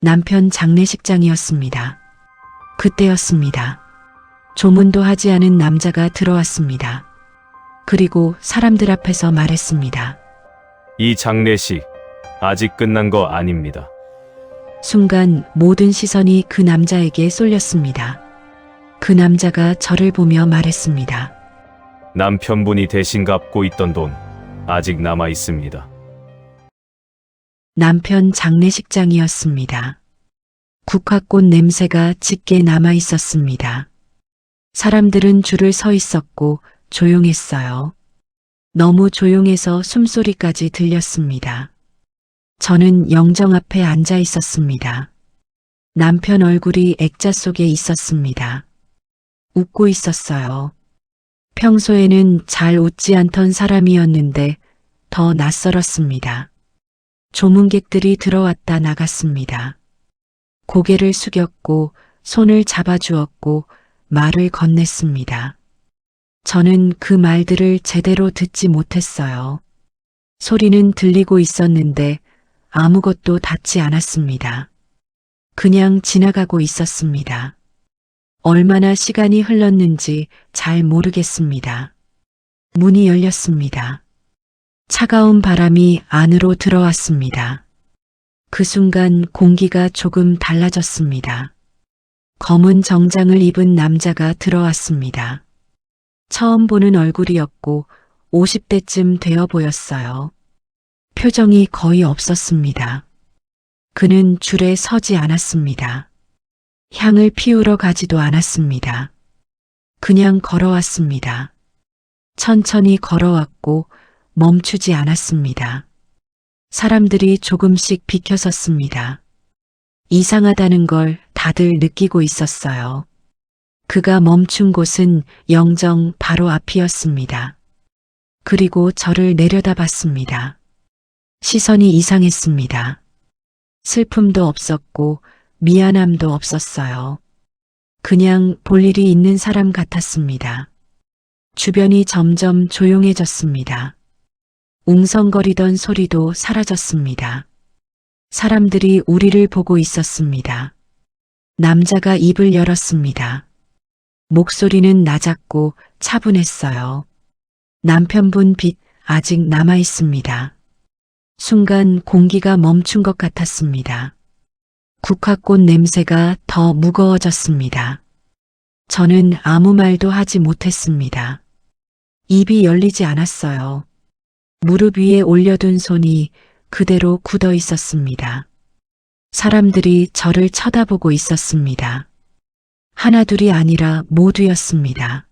남편 장례식장이었습니다. 그때였습니다. 조문도 하지 않은 남자가 들어왔습니다. 그리고 사람들 앞에서 말했습니다. 이 장례식 아직 끝난 거 아닙니다. 순간 모든 시선이 그 남자에게 쏠렸습니다. 그 남자가 저를 보며 말했습니다. 남편분이 대신 갚고 있던 돈 아직 남아 있습니다. 남편 장례식장이었습니다. 국화꽃 냄새가 짙게 남아 있었습니다. 사람들은 줄을 서 있었고 조용했어요. 너무 조용해서 숨소리까지 들렸습니다. 저는 영정 앞에 앉아 있었습니다. 남편 얼굴이 액자 속에 있었습니다. 웃고 있었어요. 평소에는 잘 웃지 않던 사람이었는데 더 낯설었습니다. 조문객들이 들어왔다 나갔습니다. 고개를 숙였고 손을 잡아주었고 말을 건넸습니다. 저는 그 말들을 제대로 듣지 못했어요. 소리는 들리고 있었는데 아무것도 닿지 않았습니다. 그냥 지나가고 있었습니다. 얼마나 시간이 흘렀는지 잘 모르겠습니다. 문이 열렸습니다. 차가운 바람이 안으로 들어왔습니다. 그 순간 공기가 조금 달라졌습니다. 검은 정장을 입은 남자가 들어왔습니다. 처음 보는 얼굴이었고 50대쯤 되어 보였어요. 표정이 거의 없었습니다. 그는 줄에 서지 않았습니다. 향을 피우러 가지도 않았습니다. 그냥 걸어왔습니다. 천천히 걸어왔고 멈추지 않았습니다. 사람들이 조금씩 비켜섰습니다. 이상하다는 걸 다들 느끼고 있었어요. 그가 멈춘 곳은 영정 바로 앞이었습니다. 그리고 저를 내려다봤습니다. 시선이 이상했습니다. 슬픔도 없었고 미안함도 없었어요. 그냥 볼 일이 있는 사람 같았습니다. 주변이 점점 조용해졌습니다. 웅성거리던 소리도 사라졌습니다. 사람들이 우리를 보고 있었습니다. 남자가 입을 열었습니다. 목소리는 낮았고 차분했어요. 남편분 빚 아직 남아 있습니다. 순간 공기가 멈춘 것 같았습니다. 국화꽃 냄새가 더 무거워졌습니다. 저는 아무 말도 하지 못했습니다. 입이 열리지 않았어요. 무릎 위에 올려둔 손이 그대로 굳어 있었습니다. 사람들이 저를 쳐다보고 있었습니다. 하나둘이 아니라 모두였습니다.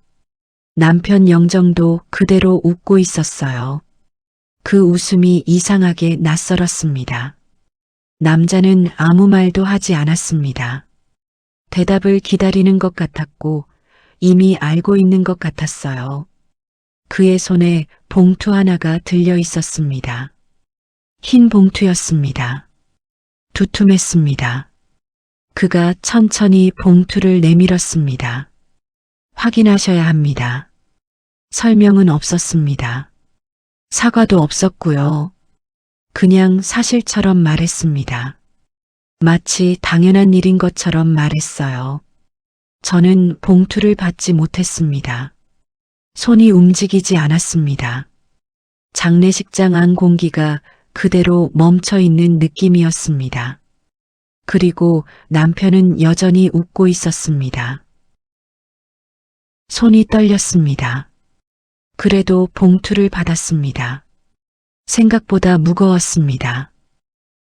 남편 영정도 그대로 웃고 있었어요. 그 웃음이 이상하게 낯설었습니다. 남자는 아무 말도 하지 않았습니다. 대답을 기다리는 것 같았고 이미 알고 있는 것 같았어요. 그의 손에 봉투 하나가 들려 있었습니다. 흰 봉투였습니다. 두툼했습니다. 그가 천천히 봉투를 내밀었습니다. 확인하셔야 합니다. 설명은 없었습니다. 사과도 없었고요. 그냥 사실처럼 말했습니다. 마치 당연한 일인 것처럼 말했어요. 저는 봉투를 받지 못했습니다. 손이 움직이지 않았습니다. 장례식장 안 공기가 그대로 멈춰 있는 느낌이었습니다. 그리고 남편은 여전히 웃고 있었습니다. 손이 떨렸습니다. 그래도 봉투를 받았습니다. 생각보다 무거웠습니다.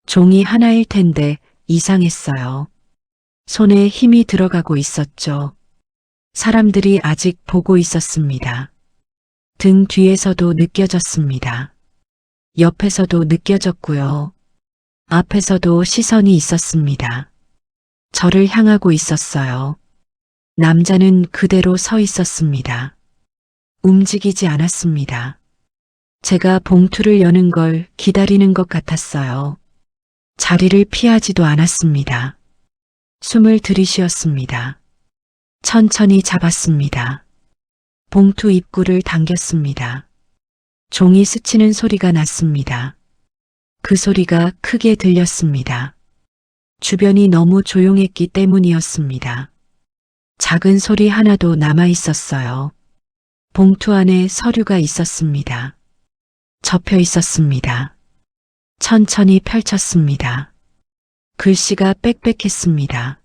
종이 하나일 텐데 이상했어요. 손에 힘이 들어가고 있었죠. 사람들이 아직 보고 있었습니다. 등 뒤에서도 느껴졌습니다. 옆에서도 느껴졌고요. 앞에서도 시선이 있었습니다. 저를 향하고 있었어요. 남자는 그대로 서 있었습니다. 움직이지 않았습니다. 제가 봉투를 여는 걸 기다리는 것 같았어요. 자리를 피하지도 않았습니다. 숨을 들이쉬었습니다. 천천히 잡았습니다. 봉투 입구를 당겼습니다. 종이 스치는 소리가 났습니다. 그 소리가 크게 들렸습니다. 주변이 너무 조용했기 때문이었습니다. 작은 소리 하나도 남아 있었어요. 봉투 안에 서류가 있었습니다. 접혀 있었습니다. 천천히 펼쳤습니다. 글씨가 빽빽했습니다.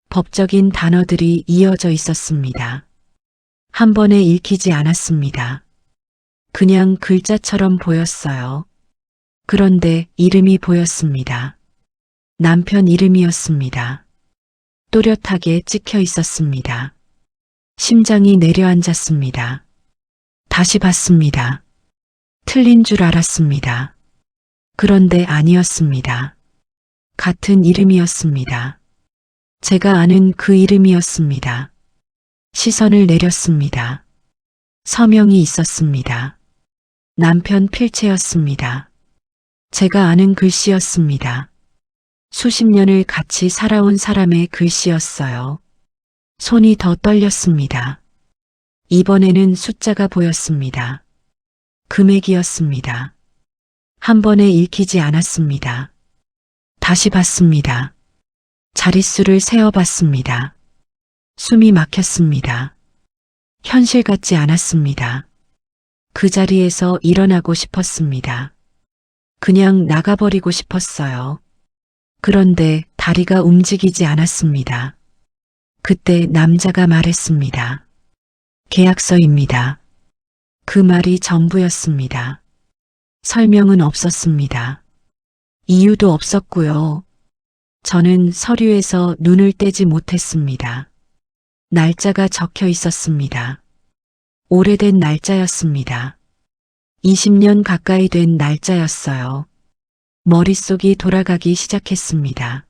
법적인 단어들이 이어져 있었습니다. 한 번에 읽히지 않았습니다. 그냥 글자처럼 보였어요. 그런데 이름이 보였습니다. 남편 이름이었습니다. 또렷하게 찍혀 있었습니다. 심장이 내려앉았습니다. 다시 봤습니다. 틀린 줄 알았습니다. 그런데 아니었습니다. 같은 이름이었습니다. 제가 아는 그 이름이었습니다. 시선을 내렸습니다. 서명이 있었습니다. 남편 필체였습니다. 제가 아는 글씨였습니다. 수십 년을 같이 살아온 사람의 글씨였어요. 손이 더 떨렸습니다. 이번에는 숫자가 보였습니다. 금액이었습니다. 한 번에 읽히지 않았습니다. 다시 봤습니다. 자릿수를 세어봤습니다. 숨이 막혔습니다. 현실 같지 않았습니다. 그 자리에서 일어나고 싶었습니다. 그냥 나가버리고 싶었어요. 그런데 다리가 움직이지 않았습니다. 그때 남자가 말했습니다. 계약서입니다. 그 말이 전부였습니다. 설명은 없었습니다. 이유도 없었고요. 저는 서류에서 눈을 떼지 못했습니다. 날짜가 적혀 있었습니다. 오래된 날짜였습니다. 20년 가까이 된 날짜였어요. 머릿속이 돌아가기 시작했습니다.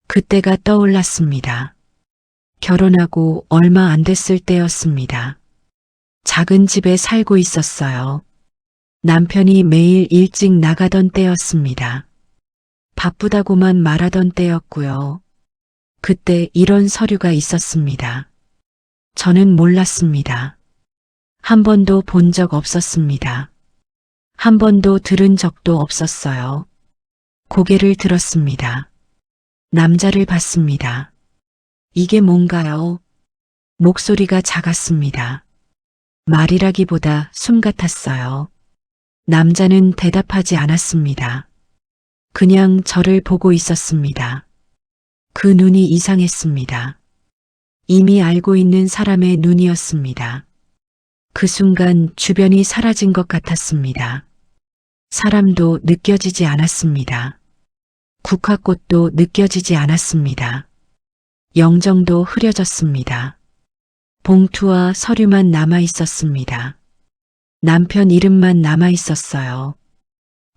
그때가 떠올랐습니다. 결혼하고 얼마 안 됐을 때였습니다. 작은 집에 살고 있었어요. 남편이 매일 일찍 나가던 때였습니다. 바쁘다고만 말하던 때였고요. 그때 이런 서류가 있었습니다. 저는 몰랐습니다. 한 번도 본 적 없었습니다. 한 번도 들은 적도 없었어요. 고개를 들었습니다. 남자를 봤습니다. 이게 뭔가요? 목소리가 작았습니다. 말이라기보다 숨 같았어요. 남자는 대답하지 않았습니다. 그냥 저를 보고 있었습니다. 그 눈이 이상했습니다. 이미 알고 있는 사람의 눈이었습니다. 그 순간 주변이 사라진 것 같았습니다. 사람도 느껴지지 않았습니다. 국화꽃도 느껴지지 않았습니다. 영정도 흐려졌습니다. 봉투와 서류만 남아 있었습니다. 남편 이름만 남아 있었어요.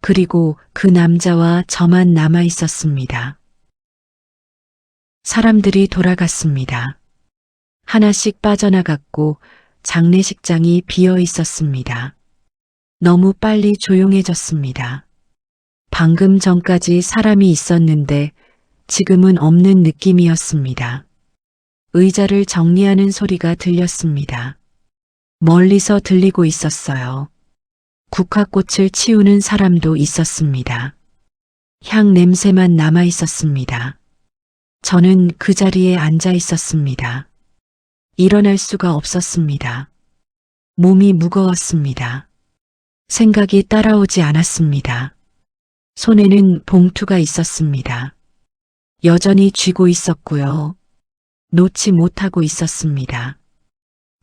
그리고 그 남자와 저만 남아 있었습니다. 사람들이 돌아갔습니다. 하나씩 빠져나갔고 장례식장이 비어 있었습니다. 너무 빨리 조용해졌습니다. 방금 전까지 사람이 있었는데 지금은 없는 느낌이었습니다. 의자를 정리하는 소리가 들렸습니다. 멀리서 들리고 있었어요. 국화꽃을 치우는 사람도 있었습니다. 향 냄새만 남아 있었습니다. 저는 그 자리에 앉아 있었습니다. 일어날 수가 없었습니다. 몸이 무거웠습니다. 생각이 따라오지 않았습니다. 손에는 봉투가 있었습니다. 여전히 쥐고 있었고요. 놓지 못하고 있었습니다.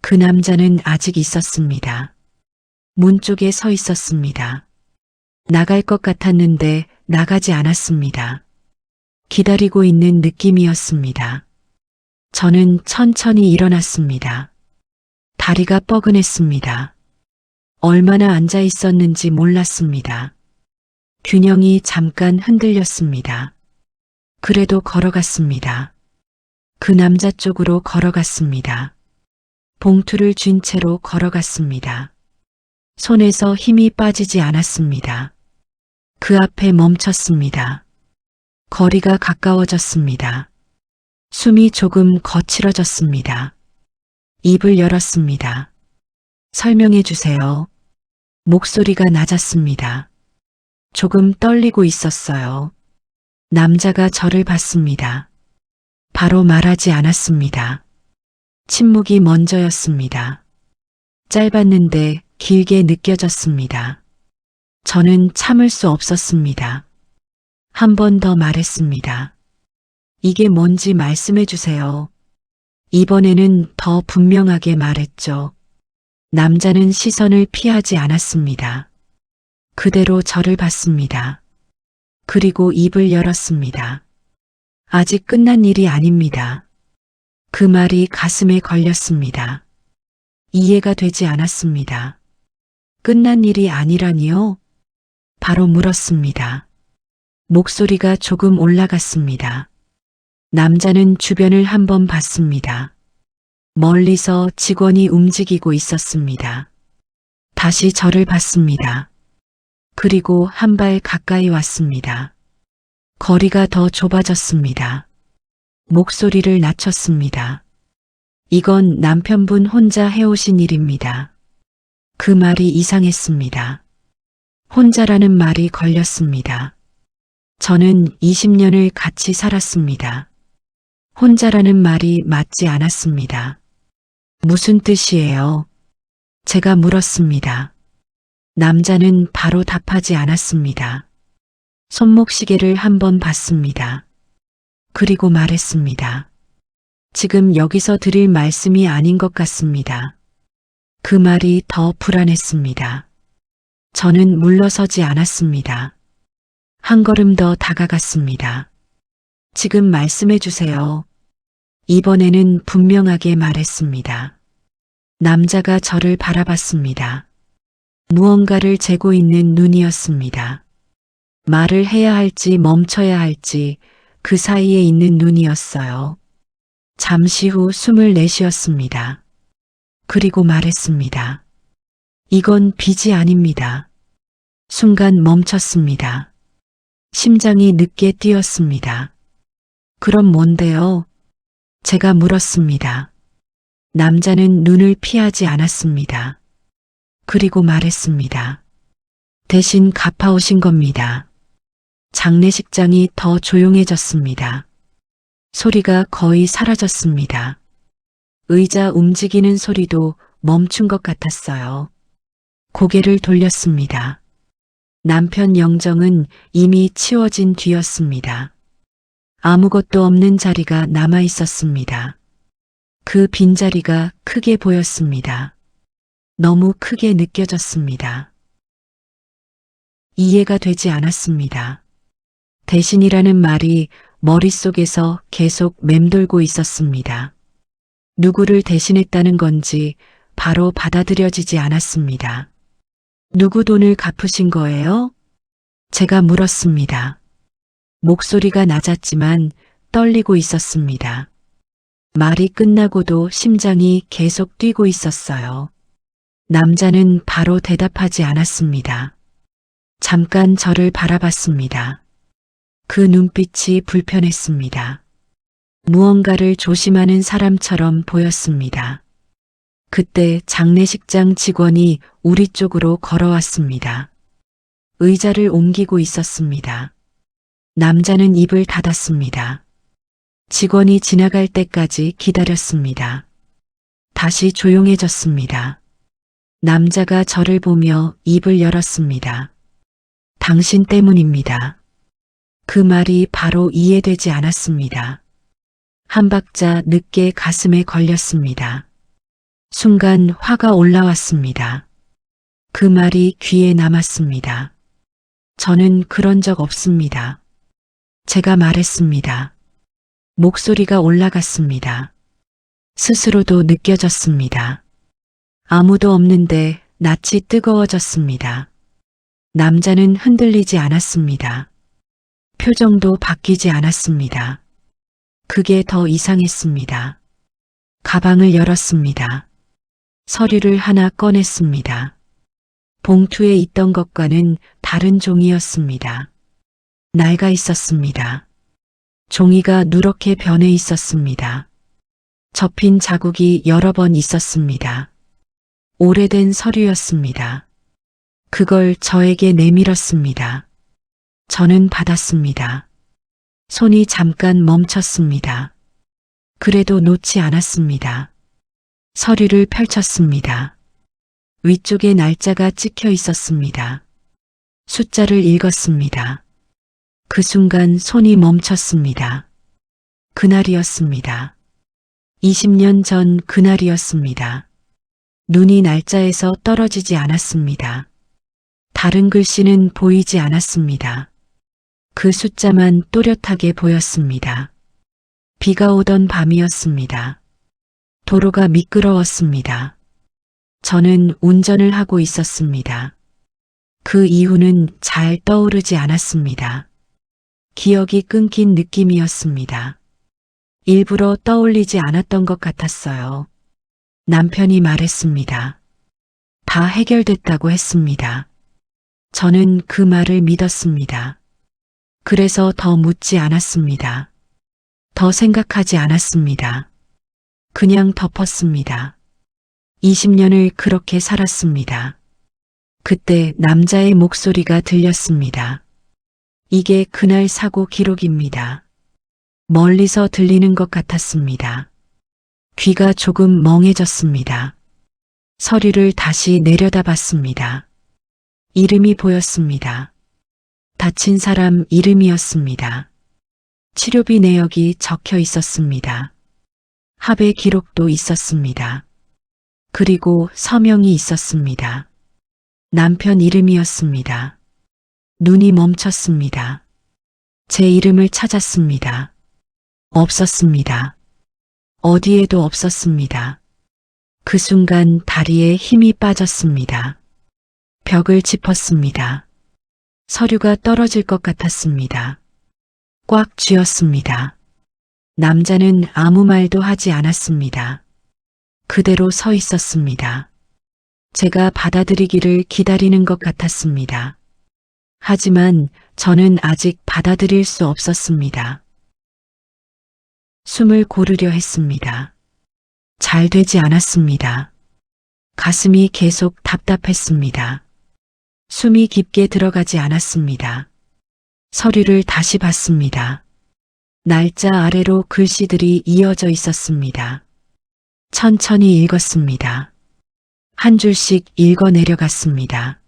그 남자는 아직 있었습니다. 문 쪽에 서 있었습니다. 나갈 것 같았는데 나가지 않았습니다. 기다리고 있는 느낌이었습니다. 저는 천천히 일어났습니다. 다리가 뻐근했습니다. 얼마나 앉아 있었는지 몰랐습니다. 균형이 잠깐 흔들렸습니다. 그래도 걸어갔습니다. 그 남자 쪽으로 걸어갔습니다. 봉투를 쥔 채로 걸어갔습니다. 손에서 힘이 빠지지 않았습니다. 그 앞에 멈췄습니다. 거리가 가까워졌습니다. 숨이 조금 거칠어졌습니다. 입을 열었습니다. 설명해 주세요. 목소리가 낮았습니다. 조금 떨리고 있었어요. 남자가 저를 봤습니다. 바로 말하지 않았습니다. 침묵이 먼저였습니다. 짧았는데 길게 느껴졌습니다. 저는 참을 수 없었습니다. 한 번 더 말했습니다. 이게 뭔지 말씀해 주세요. 이번에는 더 분명하게 말했죠. 남자는 시선을 피하지 않았습니다. 그대로 저를 봤습니다. 그리고 입을 열었습니다. 아직 끝난 일이 아닙니다. 그 말이 가슴에 걸렸습니다. 이해가 되지 않았습니다. 끝난 일이 아니라니요? 바로 물었습니다. 목소리가 조금 올라갔습니다. 남자는 주변을 한번 봤습니다. 멀리서 직원이 움직이고 있었습니다. 다시 저를 봤습니다. 그리고 한 발 가까이 왔습니다. 거리가 더 좁아졌습니다. 목소리를 낮췄습니다. 이건 남편분 혼자 해오신 일입니다. 그 말이 이상했습니다. 혼자라는 말이 걸렸습니다. 저는 20년을 같이 살았습니다. 혼자라는 말이 맞지 않았습니다. 무슨 뜻이에요? 제가 물었습니다. 남자는 바로 답하지 않았습니다. 손목시계를 한번 봤습니다. 그리고 말했습니다. 지금 여기서 드릴 말씀이 아닌 것 같습니다. 그 말이 더 불안했습니다. 저는 물러서지 않았습니다. 한 걸음 더 다가갔습니다. 지금 말씀해 주세요. 이번에는 분명하게 말했습니다. 남자가 저를 바라봤습니다. 무언가를 재고 있는 눈이었습니다. 말을 해야 할지 멈춰야 할지 그 사이에 있는 눈이었어요. 잠시 후 숨을 내쉬었습니다. 그리고 말했습니다. 이건 빚이 아닙니다. 순간 멈췄습니다. 심장이 늦게 뛰었습니다. 그럼 뭔데요? 제가 물었습니다. 남자는 눈을 피하지 않았습니다. 그리고 말했습니다. 대신 갚아오신 겁니다. 장례식장이 더 조용해졌습니다. 소리가 거의 사라졌습니다. 의자 움직이는 소리도 멈춘 것 같았어요. 고개를 돌렸습니다. 남편 영정은 이미 치워진 뒤였습니다. 아무것도 없는 자리가 남아 있었습니다. 그 빈자리가 크게 보였습니다. 너무 크게 느껴졌습니다. 이해가 되지 않았습니다. 대신이라는 말이 머릿속에서 계속 맴돌고 있었습니다. 누구를 대신했다는 건지 바로 받아들여지지 않았습니다. 누구 돈을 갚으신 거예요? 제가 물었습니다. 목소리가 낮았지만 떨리고 있었습니다. 말이 끝나고도 심장이 계속 뛰고 있었어요. 남자는 바로 대답하지 않았습니다. 잠깐 저를 바라봤습니다. 그 눈빛이 불편했습니다. 무언가를 조심하는 사람처럼 보였습니다. 그때 장례식장 직원이 우리 쪽으로 걸어왔습니다. 의자를 옮기고 있었습니다. 남자는 입을 닫았습니다. 직원이 지나갈 때까지 기다렸습니다. 다시 조용해졌습니다. 남자가 저를 보며 입을 열었습니다. 당신 때문입니다. 그 말이 바로 이해되지 않았습니다. 한 박자 늦게 가슴에 걸렸습니다. 순간 화가 올라왔습니다. 그 말이 귀에 남았습니다. 저는 그런 적 없습니다. 제가 말했습니다. 목소리가 올라갔습니다. 스스로도 느껴졌습니다. 아무도 없는데 낯이 뜨거워졌습니다. 남자는 흔들리지 않았습니다. 표정도 바뀌지 않았습니다. 그게 더 이상했습니다. 가방을 열었습니다. 서류를 하나 꺼냈습니다. 봉투에 있던 것과는 다른 종이였습니다. 낡아 있었습니다. 종이가 누렇게 변해 있었습니다. 접힌 자국이 여러 번 있었습니다. 오래된 서류였습니다. 그걸 저에게 내밀었습니다. 저는 받았습니다. 손이 잠깐 멈췄습니다. 그래도 놓지 않았습니다. 서류를 펼쳤습니다. 위쪽에 날짜가 찍혀 있었습니다. 숫자를 읽었습니다. 그 순간 손이 멈췄습니다. 그날이었습니다. 20년 전 그날이었습니다. 눈이 날짜에서 떨어지지 않았습니다. 다른 글씨는 보이지 않았습니다. 그 숫자만 또렷하게 보였습니다. 비가 오던 밤이었습니다. 도로가 미끄러웠습니다. 저는 운전을 하고 있었습니다. 그 이후는 잘 떠오르지 않았습니다. 기억이 끊긴 느낌이었습니다. 일부러 떠올리지 않았던 것 같았어요. 남편이 말했습니다. 다 해결됐다고 했습니다. 저는 그 말을 믿었습니다. 그래서 더 묻지 않았습니다. 더 생각하지 않았습니다. 그냥 덮었습니다. 20년을 그렇게 살았습니다. 그때 남자의 목소리가 들렸습니다. 이게 그날 사고 기록입니다. 멀리서 들리는 것 같았습니다. 귀가 조금 멍해졌습니다. 서류를 다시 내려다봤습니다. 이름이 보였습니다. 다친 사람 이름이었습니다. 치료비 내역이 적혀 있었습니다. 합의 기록도 있었습니다. 그리고 서명이 있었습니다. 남편 이름이었습니다. 눈이 멈췄습니다. 제 이름을 찾았습니다. 없었습니다. 어디에도 없었습니다. 그 순간 다리에 힘이 빠졌습니다. 벽을 짚었습니다. 서류가 떨어질 것 같았습니다. 꽉 쥐었습니다. 남자는 아무 말도 하지 않았습니다. 그대로 서 있었습니다. 제가 받아들이기를 기다리는 것 같았습니다. 하지만 저는 아직 받아들일 수 없었습니다. 숨을 고르려 했습니다. 잘 되지 않았습니다. 가슴이 계속 답답했습니다. 숨이 깊게 들어가지 않았습니다. 서류를 다시 봤습니다. 날짜 아래로 글씨들이 이어져 있었습니다. 천천히 읽었습니다. 한 줄씩 읽어 내려갔습니다.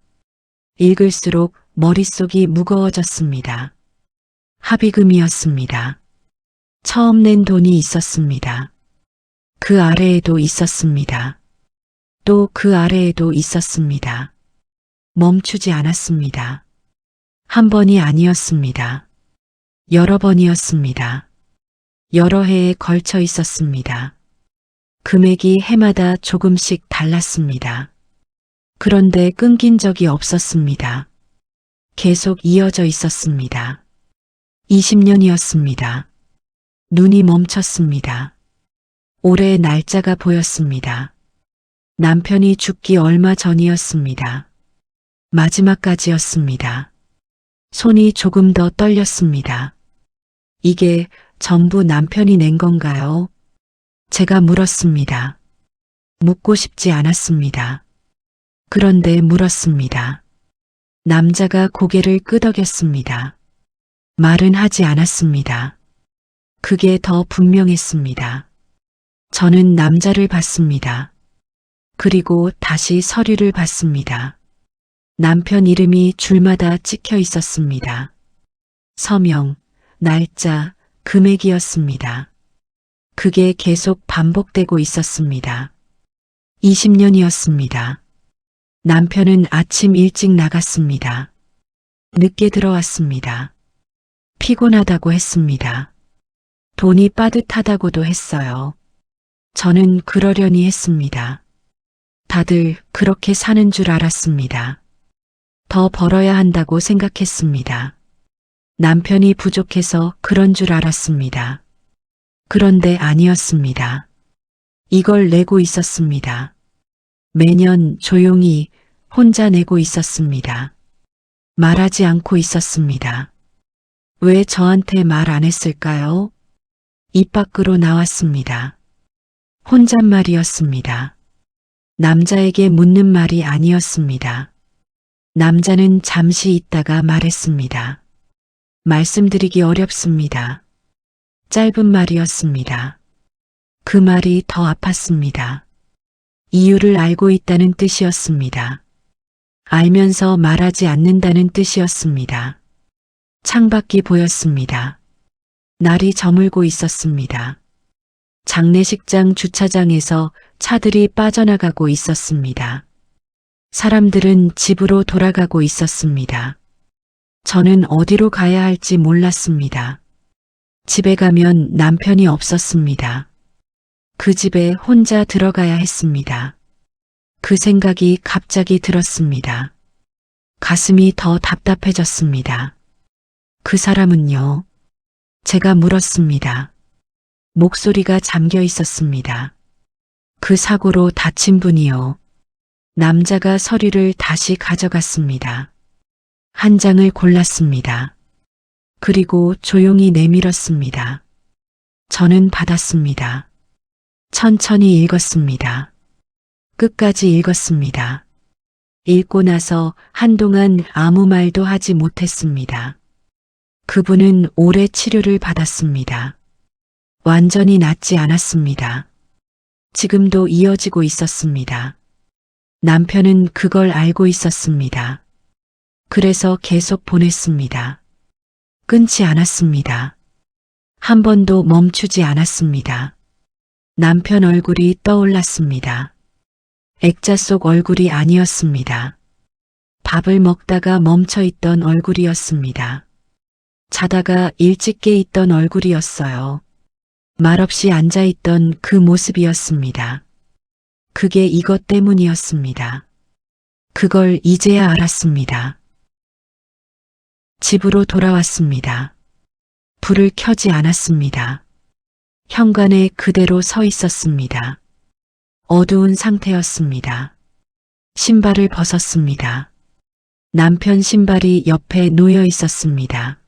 읽을수록 머릿속이 무거워졌습니다. 합의금이었습니다. 처음 낸 돈이 있었습니다. 그 아래에도 있었습니다. 또 그 아래에도 있었습니다. 멈추지 않았습니다. 한 번이 아니었습니다. 여러 번이었습니다. 여러 해에 걸쳐 있었습니다. 금액이 해마다 조금씩 달랐습니다. 그런데 끊긴 적이 없었습니다. 계속 이어져 있었습니다. 20년이었습니다. 눈이 멈췄습니다. 올해 날짜가 보였습니다. 남편이 죽기 얼마 전이었습니다. 마지막까지였습니다. 손이 조금 더 떨렸습니다. 이게 전부 남편이 낸 건가요? 제가 물었습니다. 묻고 싶지 않았습니다. 그런데 물었습니다. 남자가 고개를 끄덕였습니다. 말은 하지 않았습니다. 그게 더 분명했습니다. 저는 남자를 봤습니다. 그리고 다시 서류를 봤습니다. 남편 이름이 줄마다 찍혀 있었습니다. 서명, 날짜, 금액이었습니다. 그게 계속 반복되고 있었습니다. 20년이었습니다. 남편은 아침 일찍 나갔습니다. 늦게 들어왔습니다. 피곤하다고 했습니다. 돈이 빠듯하다고도 했어요. 저는 그러려니 했습니다. 다들 그렇게 사는 줄 알았습니다. 더 벌어야 한다고 생각했습니다. 남편이 부족해서 그런 줄 알았습니다. 그런데 아니었습니다. 이걸 내고 있었습니다. 매년 조용히 혼자 내고 있었습니다. 말하지 않고 있었습니다. 왜 저한테 말 안 했을까요? 입 밖으로 나왔습니다. 혼잣말이었습니다. 남자에게 묻는 말이 아니었습니다. 남자는 잠시 있다가 말했습니다. 말씀드리기 어렵습니다. 짧은 말이었습니다. 그 말이 더 아팠습니다. 이유를 알고 있다는 뜻이었습니다. 알면서 말하지 않는다는 뜻이었습니다. 창밖이 보였습니다. 날이 저물고 있었습니다. 장례식장 주차장에서 차들이 빠져나가고 있었습니다. 사람들은 집으로 돌아가고 있었습니다. 저는 어디로 가야 할지 몰랐습니다. 집에 가면 남편이 없었습니다. 그 집에 혼자 들어가야 했습니다. 그 생각이 갑자기 들었습니다. 가슴이 더 답답해졌습니다. 그 사람은요? 제가 물었습니다. 목소리가 잠겨 있었습니다. 그 사고로 다친 분이요. 남자가 서류를 다시 가져갔습니다. 한 장을 골랐습니다. 그리고 조용히 내밀었습니다. 저는 받았습니다. 천천히 읽었습니다. 끝까지 읽었습니다. 읽고 나서 한동안 아무 말도 하지 못했습니다. 그분은 오래 치료를 받았습니다. 완전히 낫지 않았습니다. 지금도 이어지고 있었습니다. 남편은 그걸 알고 있었습니다. 그래서 계속 보냈습니다. 끊지 않았습니다. 한 번도 멈추지 않았습니다. 남편 얼굴이 떠올랐습니다. 액자 속 얼굴이 아니었습니다. 밥을 먹다가 멈춰있던 얼굴이었습니다. 자다가 일찍 깨 있던 얼굴이었어요. 말없이 앉아있던 그 모습이었습니다. 그게 이것 때문이었습니다. 그걸 이제야 알았습니다. 집으로 돌아왔습니다. 불을 켜지 않았습니다. 현관에 그대로 서 있었습니다. 어두운 상태였습니다. 신발을 벗었습니다. 남편 신발이 옆에 놓여 있었습니다.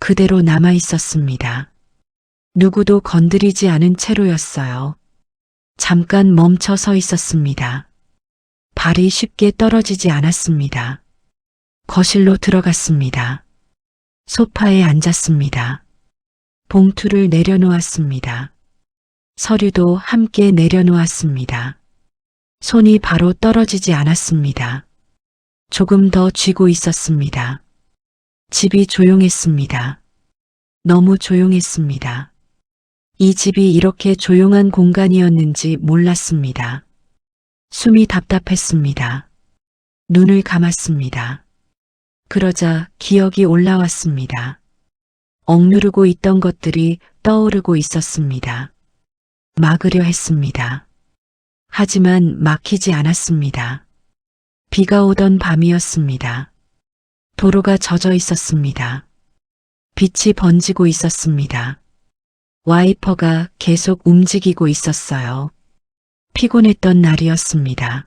그대로 남아 있었습니다. 누구도 건드리지 않은 채로였어요. 잠깐 멈춰 서 있었습니다. 발이 쉽게 떨어지지 않았습니다. 거실로 들어갔습니다. 소파에 앉았습니다. 봉투를 내려놓았습니다. 서류도 함께 내려놓았습니다. 손이 바로 떨어지지 않았습니다. 조금 더 쥐고 있었습니다. 집이 조용했습니다. 너무 조용했습니다. 이 집이 이렇게 조용한 공간이었는지 몰랐습니다. 숨이 답답했습니다. 눈을 감았습니다. 그러자 기억이 올라왔습니다. 억누르고 있던 것들이 떠오르고 있었습니다. 막으려 했습니다. 하지만 막히지 않았습니다. 비가 오던 밤이었습니다. 도로가 젖어 있었습니다. 빛이 번지고 있었습니다. 와이퍼가 계속 움직이고 있었어요. 피곤했던 날이었습니다.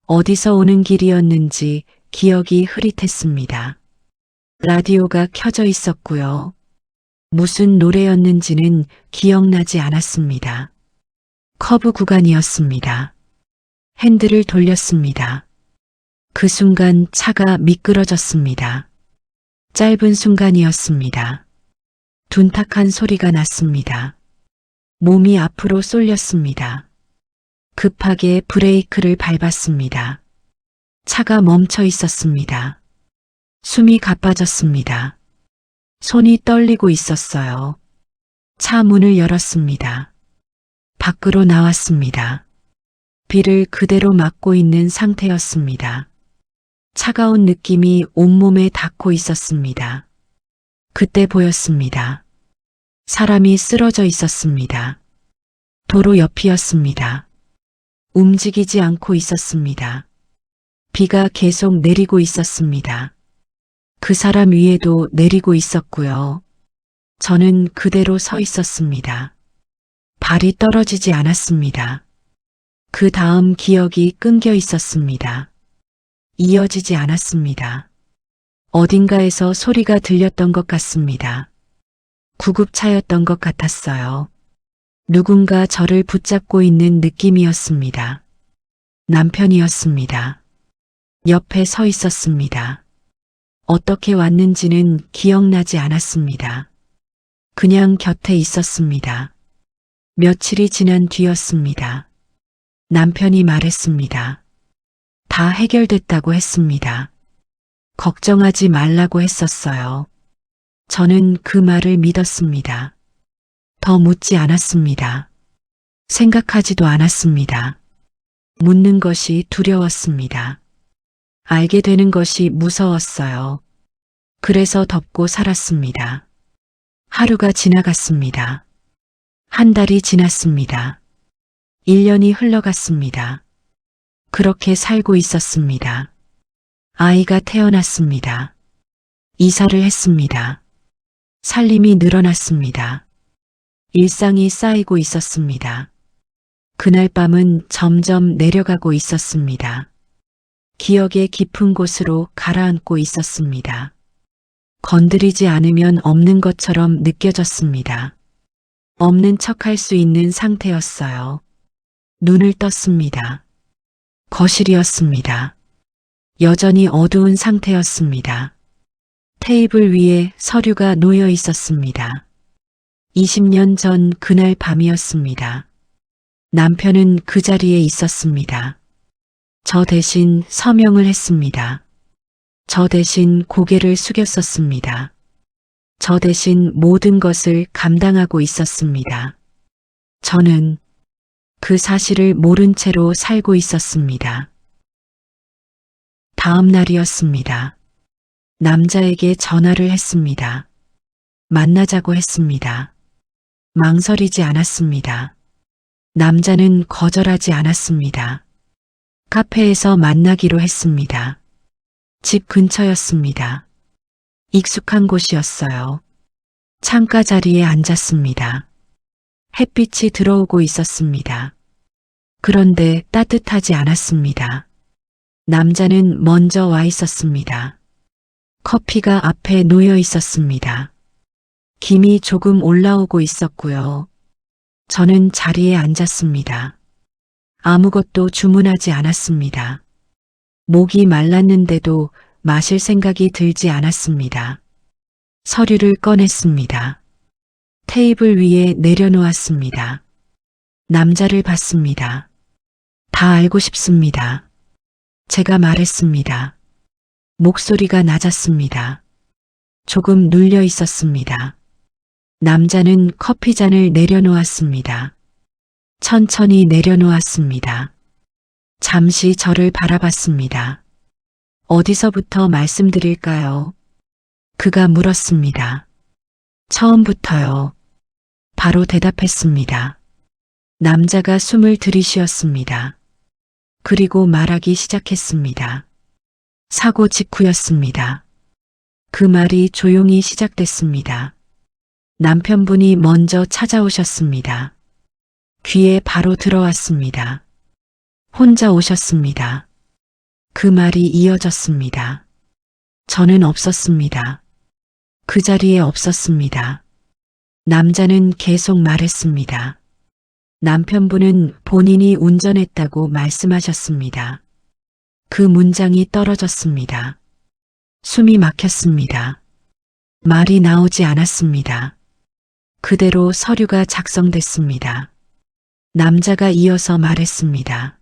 어디서 오는 길이었는지 기억이 흐릿했습니다. 라디오가 켜져 있었고요. 무슨 노래였는지는 기억나지 않았습니다. 커브 구간이었습니다. 핸들을 돌렸습니다. 그 순간 차가 미끄러졌습니다. 짧은 순간이었습니다. 둔탁한 소리가 났습니다. 몸이 앞으로 쏠렸습니다. 급하게 브레이크를 밟았습니다. 차가 멈춰 있었습니다. 숨이 가빠졌습니다. 손이 떨리고 있었어요. 차 문을 열었습니다. 밖으로 나왔습니다. 비를 그대로 맞고 있는 상태였습니다. 차가운 느낌이 온몸에 닿고 있었습니다. 그때 보였습니다. 사람이 쓰러져 있었습니다. 도로 옆이었습니다. 움직이지 않고 있었습니다. 비가 계속 내리고 있었습니다. 그 사람 위에도 내리고 있었고요. 저는 그대로 서 있었습니다. 발이 떨어지지 않았습니다. 그 다음 기억이 끊겨 있었습니다. 이어지지 않았습니다. 어딘가에서 소리가 들렸던 것 같습니다. 구급차였던 것 같았어요. 누군가 저를 붙잡고 있는 느낌이었습니다. 남편이었습니다. 옆에 서 있었습니다. 어떻게 왔는지는 기억나지 않았습니다. 그냥 곁에 있었습니다. 며칠이 지난 뒤였습니다. 남편이 말했습니다. 다 해결됐다고 했습니다. 걱정하지 말라고 했었어요. 저는 그 말을 믿었습니다. 더 묻지 않았습니다. 생각하지도 않았습니다. 묻는 것이 두려웠습니다. 알게 되는 것이 무서웠어요. 그래서 덮고 살았습니다. 하루가 지나갔습니다. 한 달이 지났습니다. 1년이 흘러갔습니다. 그렇게 살고 있었습니다. 아이가 태어났습니다. 이사를 했습니다. 살림이 늘어났습니다. 일상이 쌓이고 있었습니다. 그날 밤은 점점 내려가고 있었습니다. 기억의 깊은 곳으로 가라앉고 있었습니다. 건드리지 않으면 없는 것처럼 느껴졌습니다. 없는 척할 수 있는 상태였어요. 눈을 떴습니다. 거실이었습니다. 여전히 어두운 상태였습니다. 테이블 위에 서류가 놓여 있었습니다. 20년 전 그날 밤이었습니다. 남편은 그 자리에 있었습니다. 저 대신 서명을 했습니다. 저 대신 고개를 숙였었습니다. 저 대신 모든 것을 감당하고 있었습니다. 저는 그 사실을 모른 채로 살고 있었습니다. 다음 날이었습니다. 남자에게 전화를 했습니다. 만나자고 했습니다. 망설이지 않았습니다. 남자는 거절하지 않았습니다. 카페에서 만나기로 했습니다. 집 근처였습니다. 익숙한 곳이었어요. 창가 자리에 앉았습니다. 햇빛이 들어오고 있었습니다. 그런데 따뜻하지 않았습니다. 남자는 먼저 와 있었습니다. 커피가 앞에 놓여 있었습니다. 김이 조금 올라오고 있었고요. 저는 자리에 앉았습니다. 아무것도 주문하지 않았습니다. 목이 말랐는데도 마실 생각이 들지 않았습니다. 서류를 꺼냈습니다. 테이블 위에 내려놓았습니다. 남자를 봤습니다. 다 알고 싶습니다. 제가 말했습니다. 목소리가 낮았습니다. 조금 눌려 있었습니다. 남자는 커피잔을 내려놓았습니다. 천천히 내려놓았습니다. 잠시 저를 바라봤습니다. 어디서부터 말씀드릴까요? 그가 물었습니다. 처음부터요. 바로 대답했습니다. 남자가 숨을 들이쉬었습니다. 그리고 말하기 시작했습니다. 사고 직후였습니다. 그 말이 조용히 시작됐습니다. 남편분이 먼저 찾아오셨습니다. 귀에 바로 들어왔습니다. 혼자 오셨습니다. 그 말이 이어졌습니다. 저는 없었습니다. 그 자리에 없었습니다. 남자는 계속 말했습니다. 남편분은 본인이 운전했다고 말씀하셨습니다. 그 문장이 떨어졌습니다. 숨이 막혔습니다. 말이 나오지 않았습니다. 그대로 서류가 작성됐습니다. 남자가 이어서 말했습니다.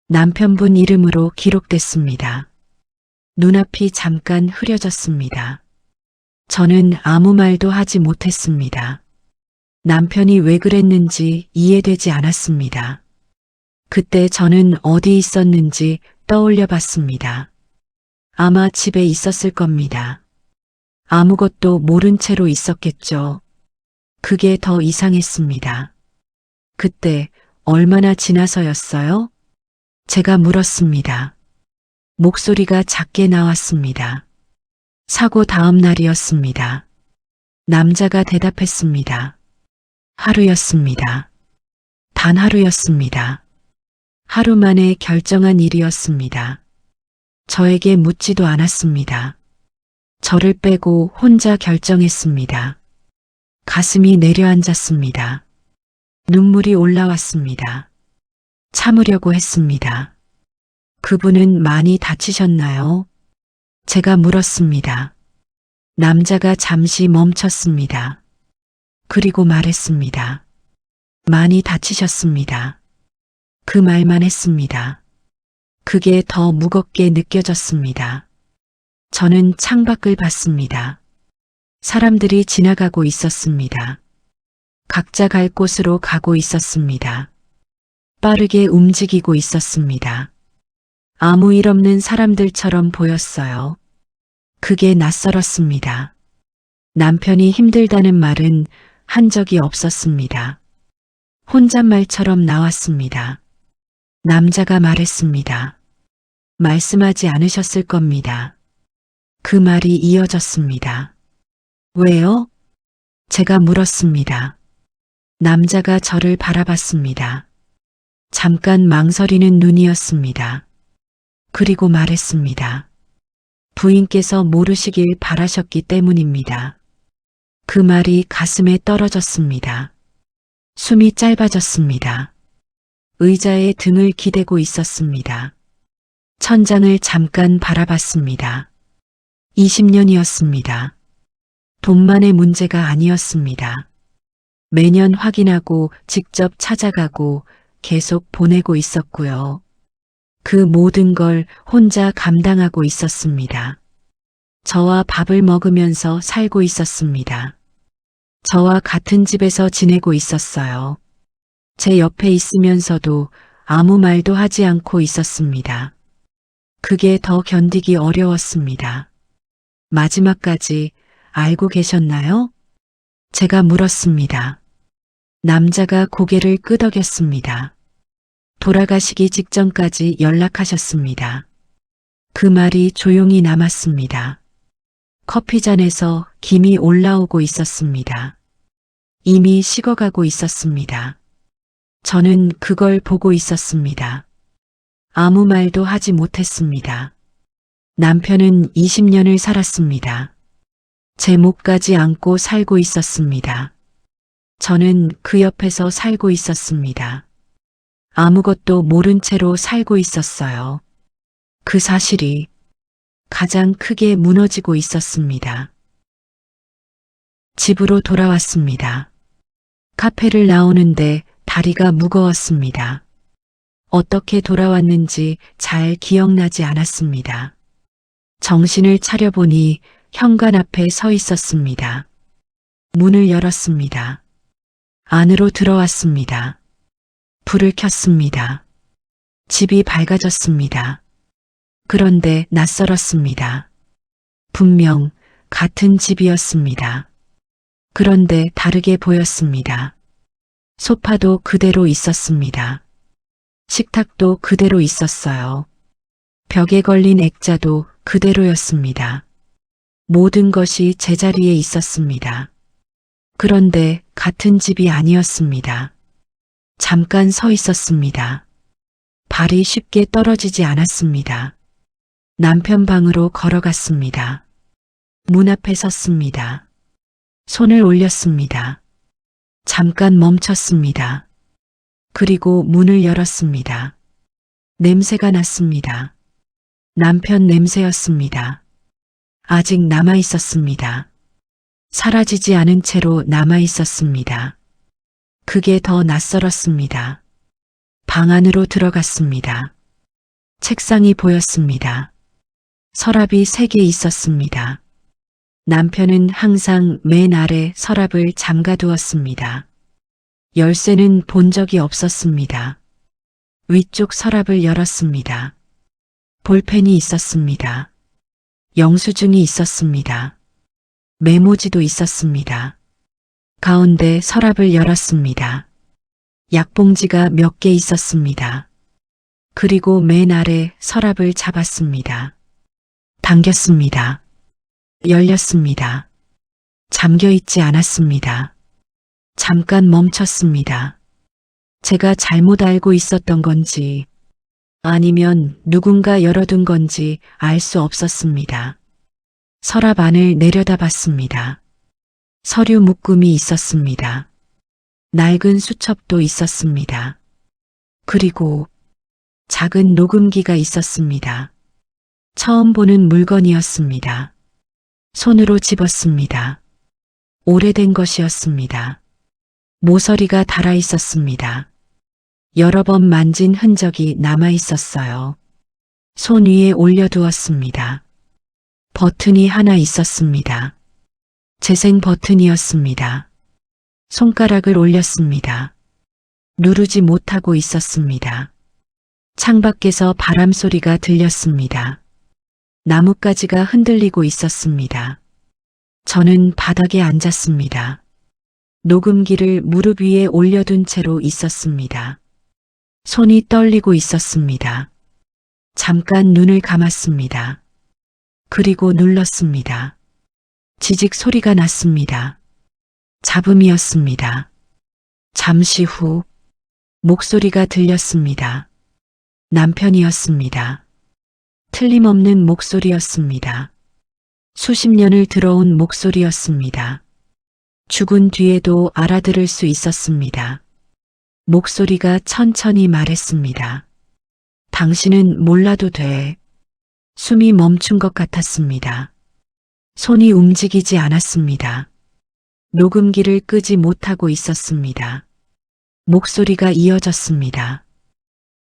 남편분 이름으로 기록됐습니다. 눈앞이 잠깐 흐려졌습니다. 저는 아무 말도 하지 못했습니다. 남편이 왜 그랬는지 이해되지 않았습니다. 그때 저는 어디 있었는지 떠올려 봤습니다. 아마 집에 있었을 겁니다. 아무것도 모른 채로 있었겠죠. 그게 더 이상했습니다. 그때 얼마나 지나서였어요? 제가 물었습니다. 목소리가 작게 나왔습니다. 사고 다음 날이었습니다. 남자가 대답했습니다. 하루였습니다. 단 하루였습니다. 하루 만에 결정한 일이었습니다. 저에게 묻지도 않았습니다. 저를 빼고 혼자 결정했습니다. 가슴이 내려앉았습니다. 눈물이 올라왔습니다. 참으려고 했습니다. 그분은 많이 다치셨나요? 제가 물었습니다. 남자가 잠시 멈췄습니다. 그리고 말했습니다. 많이 다치셨습니다. 그 말만 했습니다. 그게 더 무겁게 느껴졌습니다. 저는 창밖을 봤습니다. 사람들이 지나가고 있었습니다. 각자 갈 곳으로 가고 있었습니다. 빠르게 움직이고 있었습니다. 아무 일 없는 사람들처럼 보였어요. 그게 낯설었습니다. 남편이 힘들다는 말은 한 적이 없었습니다. 혼잣말처럼 나왔습니다. 남자가 말했습니다. 말씀하지 않으셨을 겁니다. 그 말이 이어졌습니다. 왜요? 제가 물었습니다. 남자가 저를 바라봤습니다. 잠깐 망설이는 눈이었습니다. 그리고 말했습니다. 부인께서 모르시길 바라셨기 때문입니다. 그 말이 가슴에 떨어졌습니다. 숨이 짧아졌습니다. 의자에 등을 기대고 있었습니다. 천장을 잠깐 바라봤습니다. 20년이었습니다. 돈만의 문제가 아니었습니다. 매년 확인하고 직접 찾아가고 계속 보내고 있었고요. 그 모든 걸 혼자 감당하고 있었습니다. 저와 밥을 먹으면서 살고 있었습니다. 저와 같은 집에서 지내고 있었어요. 제 옆에 있으면서도 아무 말도 하지 않고 있었습니다. 그게 더 견디기 어려웠습니다. 마지막까지 알고 계셨나요? 제가 물었습니다. 남자가 고개를 끄덕였습니다. 돌아가시기 직전까지 연락하셨습니다. 그 말이 조용히 남았습니다. 커피잔에서 김이 올라오고 있었습니다. 이미 식어가고 있었습니다. 저는 그걸 보고 있었습니다. 아무 말도 하지 못했습니다. 남편은 20년을 살았습니다. 제 목까지 안고 살고 있었습니다. 저는 그 옆에서 살고 있었습니다. 아무것도 모른 채로 살고 있었어요. 그 사실이 가장 크게 무너지고 있었습니다. 집으로 돌아왔습니다. 카페를 나오는데 다리가 무거웠습니다. 어떻게 돌아왔는지 잘 기억나지 않았습니다. 정신을 차려보니 현관 앞에 서 있었습니다. 문을 열었습니다. 안으로 들어왔습니다. 불을 켰습니다. 집이 밝아졌습니다. 그런데 낯설었습니다. 분명 같은 집이었습니다. 그런데 다르게 보였습니다. 소파도 그대로 있었습니다. 식탁도 그대로 있었어요. 벽에 걸린 액자도 그대로였습니다. 모든 것이 제자리에 있었습니다. 그런데 같은 집이 아니었습니다. 잠깐 서 있었습니다. 발이 쉽게 떨어지지 않았습니다. 남편 방으로 걸어갔습니다. 문 앞에 섰습니다. 손을 올렸습니다. 잠깐 멈췄습니다. 그리고 문을 열었습니다. 냄새가 났습니다. 남편 냄새였습니다. 아직 남아 있었습니다. 사라지지 않은 채로 남아 있었습니다. 그게 더 낯설었습니다. 방 안으로 들어갔습니다. 책상이 보였습니다. 서랍이 3개 있었습니다. 남편은 항상 맨 아래 서랍을 잠가두었습니다. 열쇠는 본 적이 없었습니다. 위쪽 서랍을 열었습니다. 볼펜이 있었습니다. 영수증이 있었습니다. 메모지도 있었습니다. 가운데 서랍을 열었습니다. 약봉지가 몇 개 있었습니다. 그리고 맨 아래 서랍을 잡았습니다. 당겼습니다. 열렸습니다. 잠겨 있지 않았습니다. 잠깐 멈췄습니다. 제가 잘못 알고 있었던 건지 아니면 누군가 열어둔 건지 알 수 없었습니다. 서랍 안을 내려다봤습니다. 서류 묶음이 있었습니다. 낡은 수첩도 있었습니다. 그리고 작은 녹음기가 있었습니다. 처음 보는 물건이었습니다. 손으로 집었습니다. 오래된 것이었습니다. 모서리가 달아 있었습니다. 여러 번 만진 흔적이 남아 있었어요. 손 위에 올려두었습니다. 버튼이 하나 있었습니다. 재생 버튼이었습니다. 손가락을 올렸습니다. 누르지 못하고 있었습니다. 창밖에서 바람 소리가 들렸습니다. 나뭇가지가 흔들리고 있었습니다. 저는 바닥에 앉았습니다. 녹음기를 무릎 위에 올려둔 채로 있었습니다. 손이 떨리고 있었습니다. 잠깐 눈을 감았습니다. 그리고 눌렀습니다. 지직 소리가 났습니다. 잡음이었습니다. 잠시 후 목소리가 들렸습니다. 남편이었습니다. 틀림없는 목소리였습니다. 수십 년을 들어온 목소리였습니다. 죽은 뒤에도 알아들을 수 있었습니다. 목소리가 천천히 말했습니다. 당신은 몰라도 돼. 숨이 멈춘 것 같았습니다. 손이 움직이지 않았습니다. 녹음기를 끄지 못하고 있었습니다. 목소리가 이어졌습니다.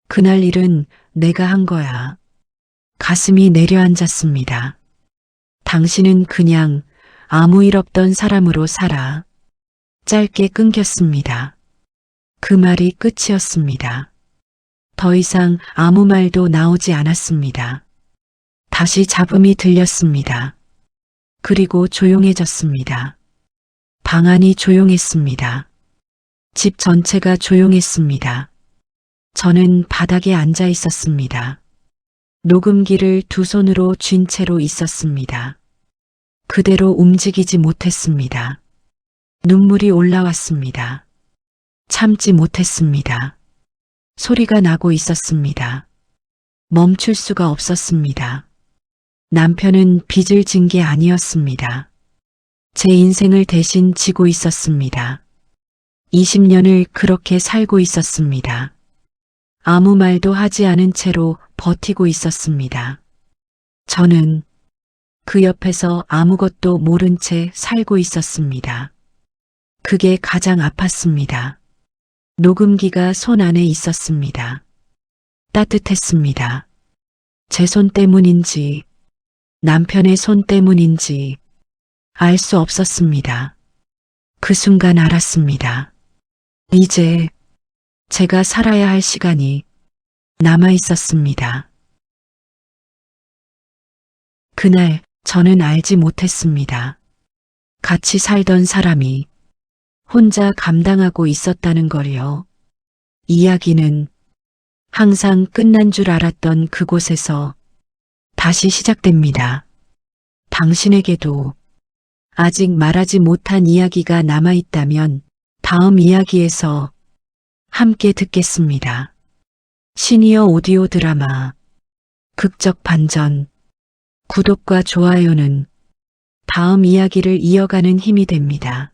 그날 일은 내가 한 거야. 가슴이 내려앉았습니다. 당신은 그냥 아무 일 없던 사람으로 살아. 짧게 끊겼습니다. 그 말이 끝이었습니다. 더 이상 아무 말도 나오지 않았습니다. 다시 잡음이 들렸습니다. 그리고 조용해졌습니다. 방 안이 조용했습니다. 집 전체가 조용했습니다. 저는 바닥에 앉아 있었습니다. 녹음기를 두 손으로 쥔 채로 있었습니다. 그대로 움직이지 못했습니다. 눈물이 올라왔습니다. 참지 못했습니다. 소리가 나고 있었습니다. 멈출 수가 없었습니다. 남편은 빚을 진 게 아니었습니다. 제 인생을 대신 지고 있었습니다. 20년을 그렇게 살고 있었습니다. 아무 말도 하지 않은 채로 버티고 있었습니다. 저는 그 옆에서 아무것도 모른 채 살고 있었습니다. 그게 가장 아팠습니다. 녹음기가 손 안에 있었습니다. 따뜻했습니다. 제 손 때문인지 남편의 손 때문인지 알 수 없었습니다. 그 순간 알았습니다. 이제 제가 살아야 할 시간이 남아 있었습니다. 그날 저는 알지 못했습니다. 같이 살던 사람이 혼자 감당하고 있었다는 걸요. 이야기는 항상 끝난 줄 알았던 그곳에서 다시 시작됩니다. 당신에게도 아직 말하지 못한 이야기가 남아있다면 다음 이야기에서 함께 듣겠습니다. 시니어 오디오 드라마 극적 반전. 구독과 좋아요는 다음 이야기를 이어가는 힘이 됩니다.